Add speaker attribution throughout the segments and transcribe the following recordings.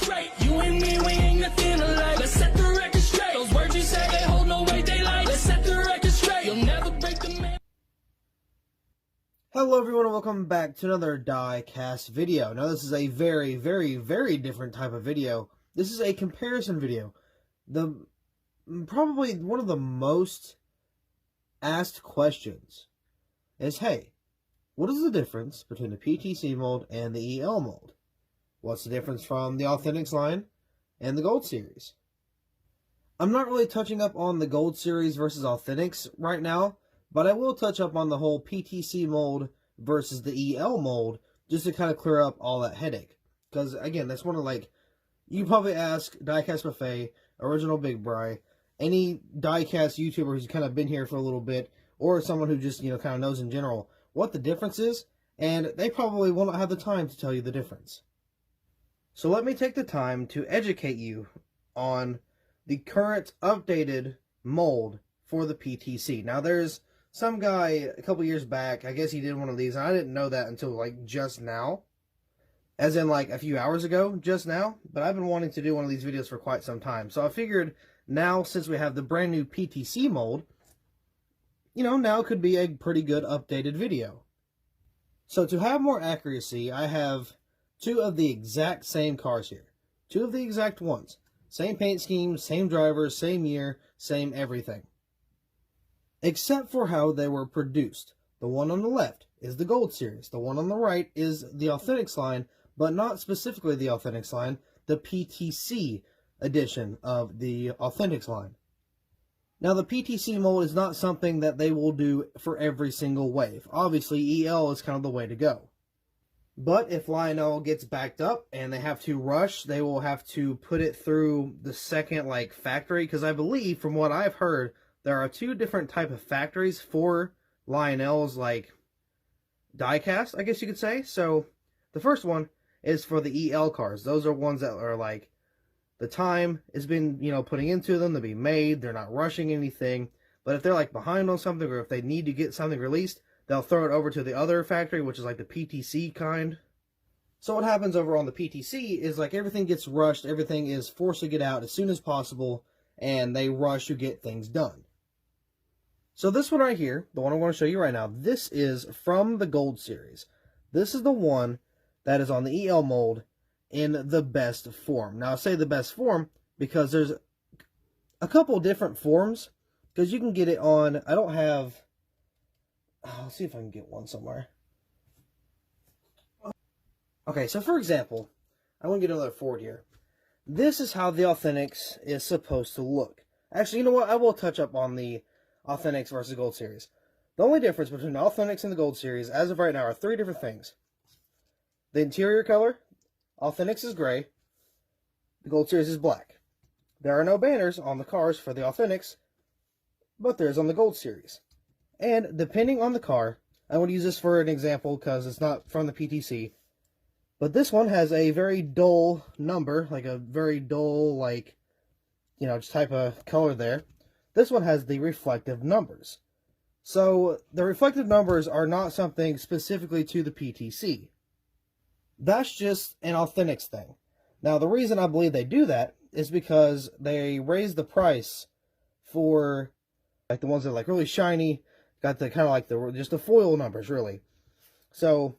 Speaker 1: straight. You and me, we ain't nothing alike. Let's set the record straight. Those words you say, they hold no weight, they like. Let's set the record straight. You'll never break the man.
Speaker 2: Hello everyone and welcome back to another Diecast video. Now this is a very different type of video. This is a comparison video. Probably one of the most asked questions is, hey, what is the difference between the PTC mold and the EL mold? What's the difference from the Authentics line and the Gold Series? I'm not really touching up on the Gold Series versus Authentics right now, but I will touch up on the whole PTC mold versus the EL mold just to kind of clear up all that headache. Because, again, that's one of, like, you probably ask Diecastbuffet, Original Big Bry, any diecast YouTuber who's kind of been here for a little bit, or someone who just, kind of knows in general what the difference is, and they probably won't have the time to tell you the difference. So let me take the time to educate you on the current updated mold for the PTC. Now, there's some guy a couple years back, I guess he did one of these, and I didn't know that until, like, just now. As in, like, a few hours ago, just now. But I've been wanting to do one of these videos for quite some time. So I figured now, since we have the brand new PTC mold, now could be a pretty good updated video. So to have more accuracy, I have two of the exact same cars here. Two of the exact ones. Same paint scheme, same drivers, same year, same everything. Except for how they were produced. The one on the left is the Gold Series. The one on the right is the Authentics line, but not specifically the Authentics line, the PTC edition of the Authentics line. Now, the PTC mold is not something that they will do for every single wave. Obviously, EL is kind of the way to go. But if Lionel gets backed up and they have to rush, they will have to put it through the second, factory. Because I believe, from what I've heard, there are two different type of factories for Lionel's, diecast, I guess you could say. So, the first one is for the EL cars. Those are ones that are, the time has been, putting into them to be made. They're not rushing anything. But if they're, behind on something, or if they need to get something released, they'll throw it over to the other factory, which is, the PTC kind. So what happens over on the PTC is, everything gets rushed. Everything is forced to get out as soon as possible, and they rush to get things done. So this one right here, the one I'm going to show you right now, this is from the Gold Series. This is the one that is on the EL mold in the best form. Now, I say the best form because there's a couple different forms, because you can get it on, I don't have, I'll see if I can get one somewhere. Okay, so for example, I want to get another Ford here. This is how the Authentics is supposed to look. Actually, you know what? I will touch up on the Authentics versus Gold Series. The only difference between the Authentics and the Gold Series, as of right now, are three different things. The interior color, Authentics is gray, the Gold Series is black. There are no banners on the cars for the Authentics, but there is on the Gold Series. And depending on the car, I want to use this for an example because it's not from the PTC, but this one has a very dull number, a very dull, just type of color there. This one has the reflective numbers. So, the reflective numbers are not something specifically to the PTC. That's just an Authentics thing. Now, the reason I believe they do that is because they raise the price for, the ones that are, really shiny, got the kind of just the foil numbers, really. So,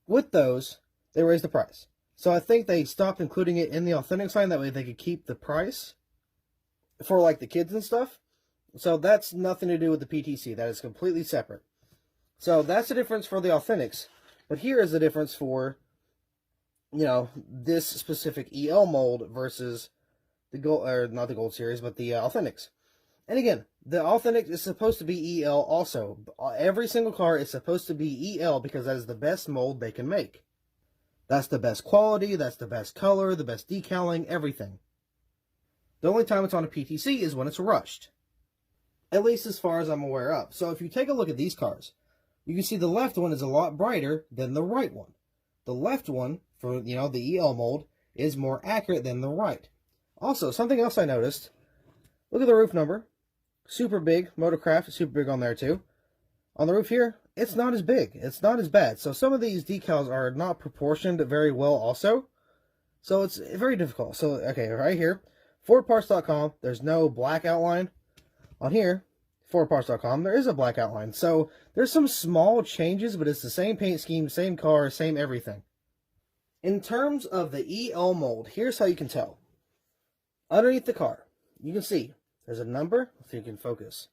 Speaker 2: with those, they raise the price. So, I think they stopped including it in the Authentics line, that way they could keep the price for the kids and stuff. So that's nothing to do with the PTC. That is completely separate. So that's the difference for the Authentics. But here is the difference for, this specific EL mold versus the Gold, or not the Gold Series, but the Authentics. And again, the Authentics is supposed to be EL also. Every single car is supposed to be EL because that is the best mold they can make. That's the best quality, that's the best color, the best decaling, everything. The only time it's on a PTC is when it's rushed. At least as far as I'm aware of. So if you take a look at these cars, you can see the left one is a lot brighter than the right one. The left one, for, the EL mold, is more accurate than the right. Also, something else I noticed, look at the roof number. Super big, Motorcraft, super big on there too. On the roof here, it's not as big. It's not as bad. So some of these decals are not proportioned very well also. So it's very difficult. So, okay, right here, FordParts.com, there's no black outline. On here, FordParts.com, there is a black outline. So there's some small changes, but it's the same paint scheme, same car, same everything. In terms of the EL mold, here's how you can tell. Underneath the car, you can see there's a number. Let's see if you can focus.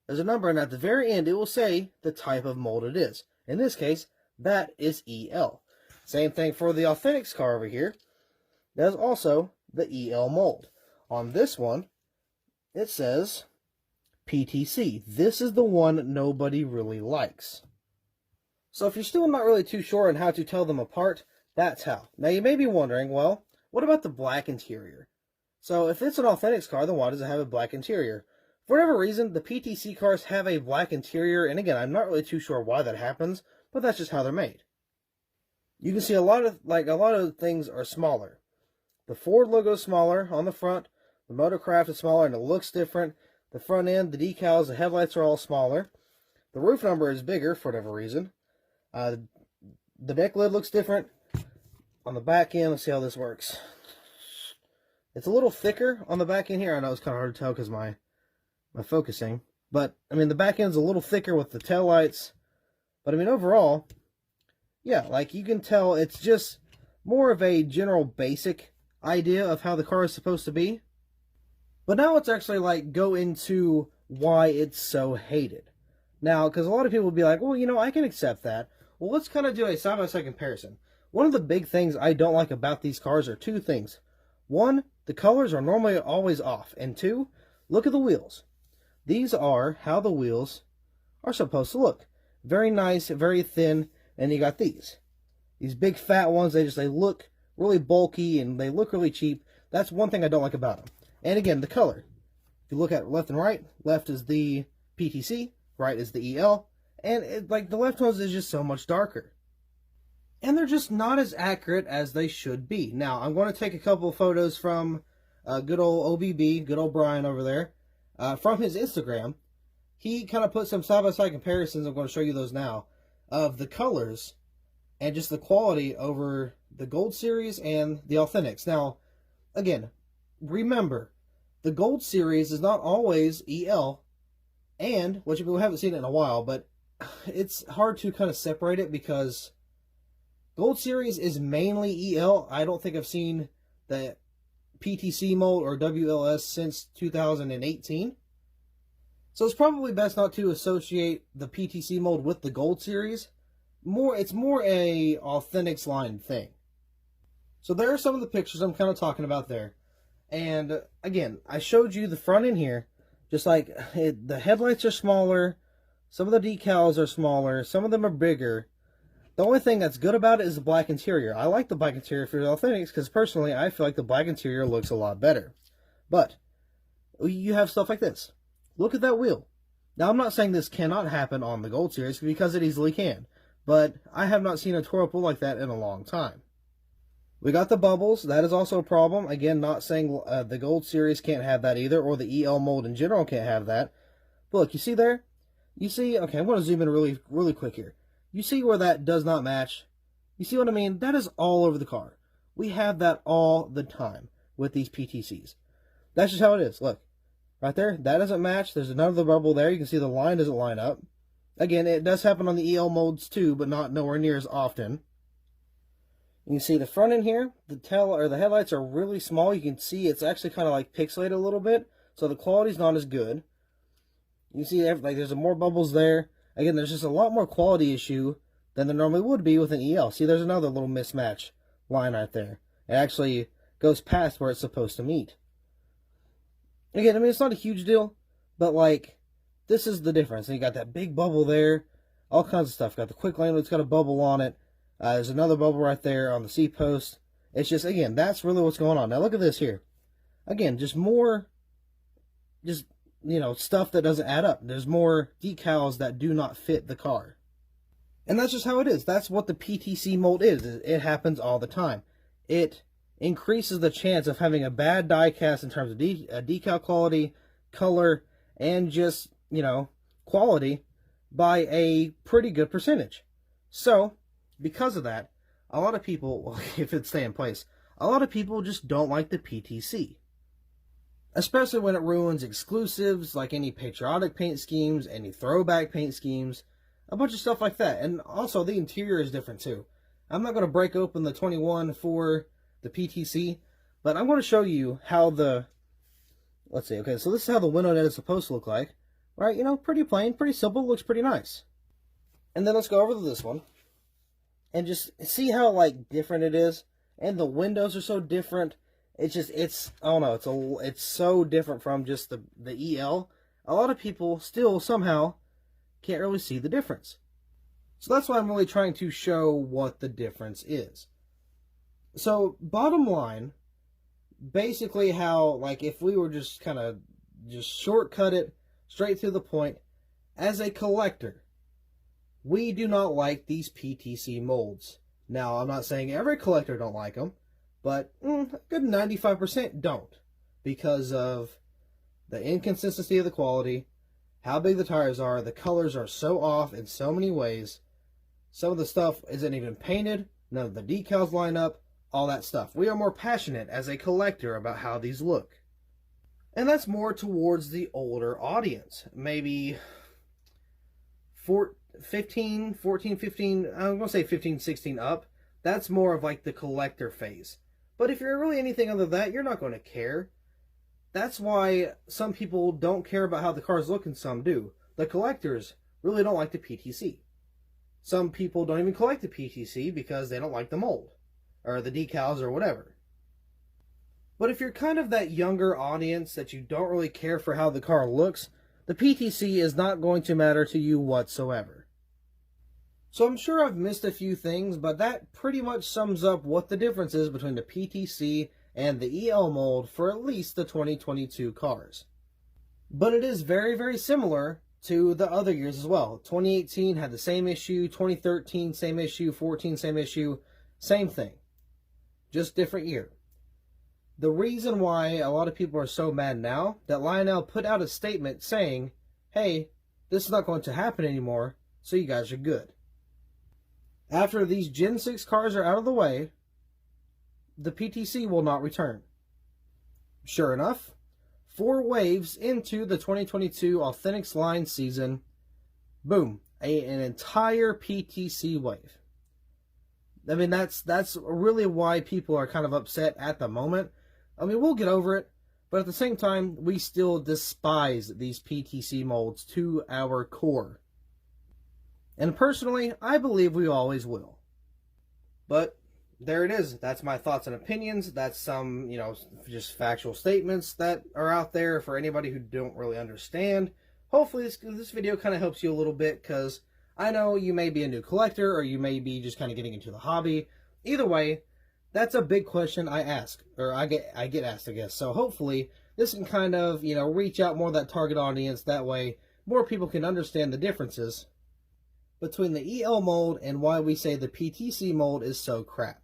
Speaker 2: There's a number, and at the very end, it will say the type of mold it is. In this case, that is EL. Same thing for the Authentics car over here. There's also the EL mold. On this one, it says PTC. This is the one nobody really likes. So if you're still not really too sure on how to tell them apart, that's how. Now you may be wondering, well, what about the black interior? So if it's an Authentics car, then why does it have a black interior? For whatever reason, the PTC cars have a black interior, and again, I'm not really too sure why that happens, but that's just how they're made. You can see a lot of things are smaller. The Ford logo is smaller on the front, the Motorcraft is smaller and it looks different. The front end, the decals, the headlights are all smaller. The roof number is bigger for whatever reason. The deck lid looks different. On the back end, let's see how this works. It's a little thicker on the back end here. I know it's kind of hard to tell because my focusing. But, I mean, the back end's a little thicker with the taillights. But, I mean, overall, yeah, like you can tell it's just more of a general basic idea of how the car is supposed to be. But now let's actually like go into why it's so hated. Now, because a lot of people will be like, well, you know, I can accept that. Well, let's kind of do a side-by-side comparison. One of the big things I don't like about these cars are two things. One, the colors are normally always off. And two, look at the wheels. These are how the wheels are supposed to look. Very nice, very thin, and you got these big fat ones. They look really bulky and they look really cheap. That's one thing I don't like about them. And again, the color. If you look at left and right, left is the PTC, right is the EL, and like the left ones is just so much darker. And they're just not as accurate as they should be. Now, I'm going to take a couple of photos from good old OBB, good old Brian over there, from his Instagram. He kind of put some side-by-side comparisons, I'm going to show you those now, of the colors and just the quality over the Gold Series and the Authentics. Now, again, remember, the Gold Series is not always EL, and, which we haven't seen it in a while, but it's hard to kind of separate it because Gold Series is mainly EL. I don't think I've seen the PTC mold or WLS since 2018. So it's probably best not to associate the PTC mold with the Gold Series. It's more a Authentics line thing. So there are some of the pictures I'm kind of talking about there. And again, I showed you the front end here. Just like the headlights are smaller. Some of the decals are smaller. Some of them are bigger. The only thing that's good about it is the black interior. I like the black interior for the Authentics because personally I feel like the black interior looks a lot better. But you have stuff like this. Look at that wheel. Now I'm not saying this cannot happen on the Gold Series because it easily can. But I have not seen a Toro Pool like that in a long time. We got the bubbles. That is also a problem. Again, not saying the Gold Series can't have that either, or the EL mold in general can't have that. But look, you see there? You see, okay, I'm going to zoom in really quick here. You see where that does not match? You see what I mean? That is all over the car. We have that all the time with these PTCs. That's just how it is. Look, right there, that doesn't match. There's another bubble there. You can see the line doesn't line up. Again, it does happen on the EL molds too, but not nowhere near as often. You can see the front end here, the headlights are really small. You can see it's actually kind of like pixelated a little bit, so the quality's not as good. You can see like there's more bubbles there. Again, there's just a lot more quality issue than there normally would be with an EL. See, there's another little mismatch line right there. It actually goes past where it's supposed to meet. Again, I mean, it's not a huge deal, but like, this is the difference. And you got that big bubble there, all kinds of stuff. Got the quick lane that's got a bubble on it. There's another bubble right there on the seat post. It's just, again, that's really what's going on. Now look at this here. Again, just more, you know, stuff that doesn't add up. There's more decals that do not fit the car. And that's just how it is. That's what the PTC mold is. It happens all the time. It increases the chance of having a bad die cast in terms of decal quality, color, and just, you know, quality by a pretty good percentage. So, because of that, a lot of people, well, if it stay in place, a lot of people just don't like the PTC. Especially when it ruins exclusives like any patriotic paint schemes, any throwback paint schemes, a bunch of stuff like that. And also the interior is different too. I'm not going to break open the 21 for the PTC, but I'm going to show you how the, let's see, okay, so this is how the window net is supposed to look like. Right, you know, pretty plain, pretty simple, looks pretty nice. And then let's go over to this one and just see how, like, different it is. And the windows are so different. It's just, I don't know, it's so different from just the EL. A lot of people still somehow can't really see the difference. So that's why I'm really trying to show what the difference is. So, bottom line, basically how, like, if we were just kind of just shortcut it straight to the point, as a collector, we do not like these PTC molds. Now, I'm not saying every collector don't like them, but a good 95% don't, because of the inconsistency of the quality, how big the tires are, the colors are so off in so many ways. Some of the stuff isn't even painted, none of the decals line up, all that stuff. We are more passionate as a collector about how these look. And that's more towards the older audience. Maybe 15, I'm going to say 15, 16 up. That's more of like the collector phase. But if you're really anything other than that, you're not going to care. That's why some people don't care about how the cars look and some do. The collectors really don't like the PTC. Some people don't even collect the PTC because they don't like the mold or the decals or whatever. But if you're kind of that younger audience that you don't really care for how the car looks, the PTC is not going to matter to you whatsoever. So I'm sure I've missed a few things, but that pretty much sums up what the difference is between the PTC and the EL mold for at least the 2022 cars. But it is very, very similar to the other years as well. 2018 had the same issue, 2013 same issue, 14 same issue, same thing. Just different year. The reason why a lot of people are so mad now, that Lionel put out a statement saying, hey, this is not going to happen anymore, so you guys are good. After these Gen 6 cars are out of the way, the PTC will not return. Sure enough, 4 waves into the 2022 Authentics line season, boom, an entire PTC wave. I mean, that's really why people are kind of upset at the moment. I mean, we'll get over it, but at the same time, we still despise these PTC molds to our core. And personally, I believe we always will. But there it is. That's my thoughts and opinions. That's some, just factual statements that are out there for anybody who don't really understand. Hopefully this video kind of helps you a little bit, because I know you may be a new collector or you may be just kind of getting into the hobby. Either way, that's a big question I ask, or I get asked, I guess. So hopefully this can kind of, reach out more to that target audience. That way more people can understand the differences between the EL mold and why we say the PTC mold is so crap.